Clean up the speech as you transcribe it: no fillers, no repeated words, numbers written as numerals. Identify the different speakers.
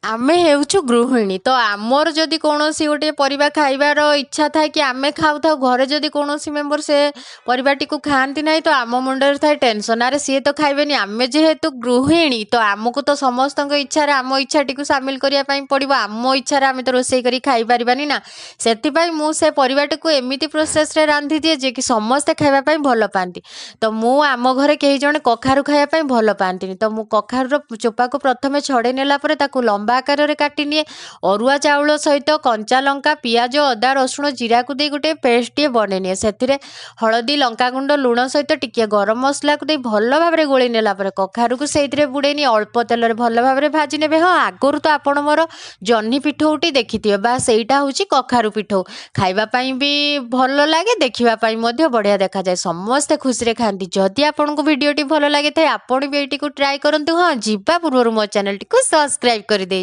Speaker 1: ଆମେ ହେଉଛୁ ଗୃହିଣୀ ତ ଆମର ଯଦି କୌଣସି ଗୋଟେ ପରିବା ଖାଇବାର ଇଚ୍ଛା ଥାଏ କି ଆମେ ଖାଉଥାଉ ଘରେ ଯଦି କୌଣସି ମେମ୍ବର ସେ ପରିବାଟିକୁ ଖାଆନ୍ତି ନାହିଁ ତ ଆମ ମୁଣ୍ଡରେ ଥାଏ ଟେନସନ୍ ଆରେ ସିଏ ତ ଖାଇବେନି ଆମେ ଯେହେତୁ ଗୃହିଣୀ ତ ଆମକୁ ତ ସମସ୍ତଙ୍କ ଇଚ୍ଛାରେ ଆମ ଇଚ୍ଛାଟିକୁ ସାମିଲ କରିବା ପାଇଁ ପଡ଼ିବ ଆମ ଇଚ୍ଛାରେ ଆମେ ତ ରୋଷେଇ କରି ଖାଇପାରିବାନି ନା ସେଥିପାଇଁ ମୁଁ ସେ ପରିବାଟିକୁ ଏମିତି ପ୍ରୋସେସ୍ରେ ରାନ୍ଧିଦିଏ ଯେ କି ସମସ୍ତେ ଖାଇବା ପାଇଁ ଭଲ ପାଆନ୍ତି ତ ମୁଁ ଆମ ଘରେ କେହି ଜଣେ କଖାରୁ ଖାଇବା ପାଇଁ ଭଲ ପାଆନ୍ତିନି ତ ମୁଁ କଖାରୁର ଚୋପାକୁ ପ୍ରଥମେ ଛଡ଼େଇ ନେଲା ପରେ ତାକୁ ଲମ୍ବା ଆକାରରେ କାଟିନିଏ ଅରୁଆ ଚାଉଳ ସହିତ କଞ୍ଚା ଲଙ୍କା ପିଆଜ ଅଦା ରସୁଣ ଜିରାକୁ ଦେଇ ଗୋଟେ ପେଷ୍ଟଟିଏ ବନେଇନିଏ ସେଥିରେ ହଳଦୀ ଲଙ୍କାଗୁଣ୍ଡ ଲୁଣ ସହିତ ଟିକିଏ ଗରମ ମସଲାକୁ ଦେଇ ଭଲ ଭାବରେ ଗୋଳେଇ ନେଲା ପରେ କଖାରୁକୁ ସେଇଥିରେ ବୁଡ଼େଇ ନିଏ ଅଳ୍ପ ତେଲରେ ଭଲ ଭାବରେ ଭାଜି ନେବେ ହଁ ଆଗରୁ ତ ଆପଣ ମୋର ଜହ୍ନି ପିଠଉଟି ଦେଖିଥିବେ ବା ସେଇଟା ହେଉଛି କଖାରୁ ପିଠଉ ଖାଇବା ପାଇଁ ବି ଭଲ ଲାଗେ ଦେଖିବା ପାଇଁ ମଧ୍ୟ ବଢ଼ିଆ ଦେଖାଯାଏ ସମସ୍ତେ ଖୁସିରେ ଖାଆନ୍ତି ଯଦି ଆପଣଙ୍କୁ ଭିଡ଼ିଓଟି ଭଲ ଲାଗିଥାଏ ଆପଣ ବି ଏଇଟିକୁ ଟ୍ରାଏ କରନ୍ତୁ ହଁ ଯିବା ପୂର୍ବରୁ ମୋ ଚ୍ୟାନେଲଟିକୁ ସବସ୍କ୍ରାଇବ୍ କରିଦେଇ